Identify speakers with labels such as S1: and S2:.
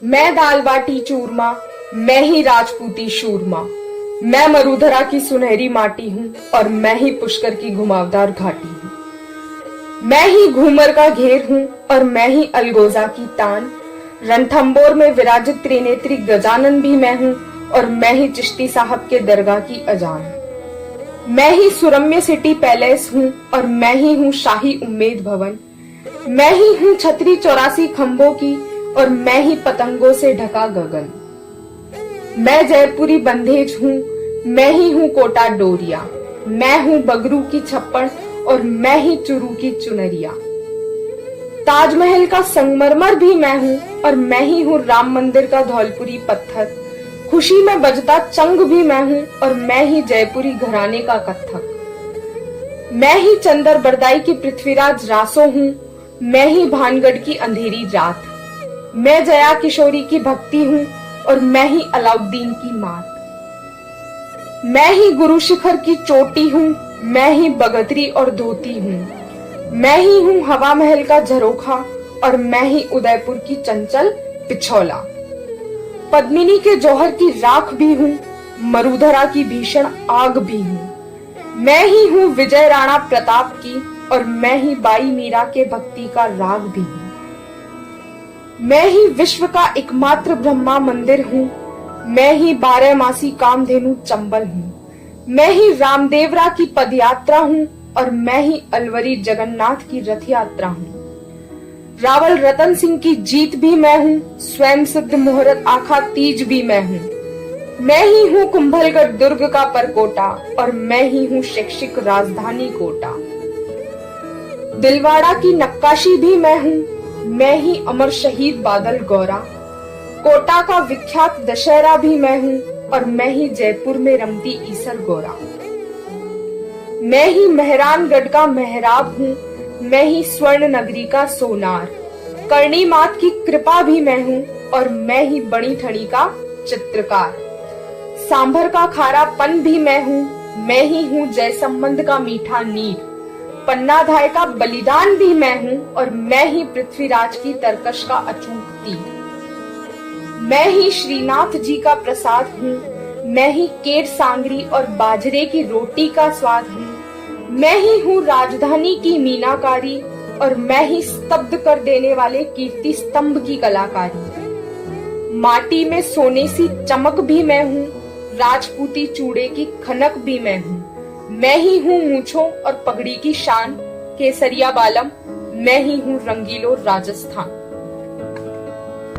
S1: मैं दाल बाटी चूरमा, मैं ही राजपूती शूरमा। मैं मरुधरा की सुनहरी माटी हूँ और मैं ही पुष्कर की घुमावदार घाटी हूँ। मैं ही घूमर का घेर हूँ और मैं ही अलगोजा की तान। रणथंबोर में विराजित त्रिनेत्री गजानन भी मैं हूँ और मैं ही चिश्ती साहब के दरगाह की अजान। मैं ही सुरम्य सिटी पैलेस हूँ और मैं ही हूँ शाही उम्मेद भवन। मैं ही हूँ छतरी 84 खंभों की और मैं ही पतंगों से ढका गगन। मैं जयपुरी बंधेज हूँ, मैं ही हूँ कोटा डोरिया। मैं हूँ बगरू की छप्पड़ और मैं ही चुरू की चुनरिया। ताजमहल का संगमरमर भी मैं हूँ और मैं ही हूँ राम मंदिर का धौलपुरी पत्थर। खुशी में बजता चंग भी मैं हूँ और मैं ही जयपुरी घराने का कत्थक। मैं ही चंदर बरदाई की पृथ्वीराज रासो हूँ, मैं ही भानगढ़ की अंधेरी रात। मैं जया किशोरी की भक्ति हूँ और मैं ही अलाउद्दीन की मात। मैं ही गुरु शिखर की चोटी हूँ, मैं ही बगतरी और धोती हूँ। मैं ही हूँ हवा महल का झरोखा और मैं ही उदयपुर की चंचल पिछौला। पद्मिनी के जौहर की राख भी हूँ, मरुधरा की भीषण आग भी हूँ। मैं ही हूँ विजय राणा प्रताप की और मैं ही बाई मीरा के भक्ति का राग भी हूँ। मैं ही विश्व का एकमात्र ब्रह्मा मंदिर हूँ, मैं ही 12 मासी कामधेनु चंबल हूँ। मैं ही रामदेवरा की पदयात्रा हूँ और मैं ही अलवरी जगन्नाथ की रथ यात्रा हूँ। रावल रतन सिंह की जीत भी मैं हूँ, स्वयं सिद्ध मुहूर्त आखा तीज भी मैं हूँ। मैं ही हूँ कुंभलगढ़ दुर्ग का परकोटा और मैं ही हूँ शैक्षिक राजधानी कोटा। दिलवाड़ा की नक्काशी भी मैं हूँ, मैं ही अमर शहीद बादल गौरा। कोटा का विख्यात दशहरा भी मैं हूँ और मैं ही जयपुर में रमती ईसर गोरा। मैं ही मेहरानगढ़ का मेहराब हूँ, मैं ही स्वर्ण नगरी का सोनार। करणी मात की कृपा भी मैं हूँ और मैं ही बड़ी ठणी का चित्रकार। सांभर का खारापन भी मैं हूँ, मैं ही हूँ जयसंबंध का मीठा नीर। पन्ना धाय का बलिदान भी मैं हूँ और मैं ही पृथ्वीराज की तरकश का अचूक तीर। मैं ही श्रीनाथ जी का प्रसाद हूँ, मैं ही केर सांगरी और बाजरे की रोटी का स्वाद हूँ। मैं ही हूँ राजधानी की मीनाकारी और मैं ही स्तब्ध कर देने वाले कीर्ति स्तंभ की कलाकारी। माटी में सोने सी चमक भी मैं हूँ, राजपूती चूड़े की खनक भी मैं हूँ। मैं ही हूँ मूंछों और पगड़ी की शान, केसरिया बालम। मैं ही हूँ रंगीलो राजस्थान।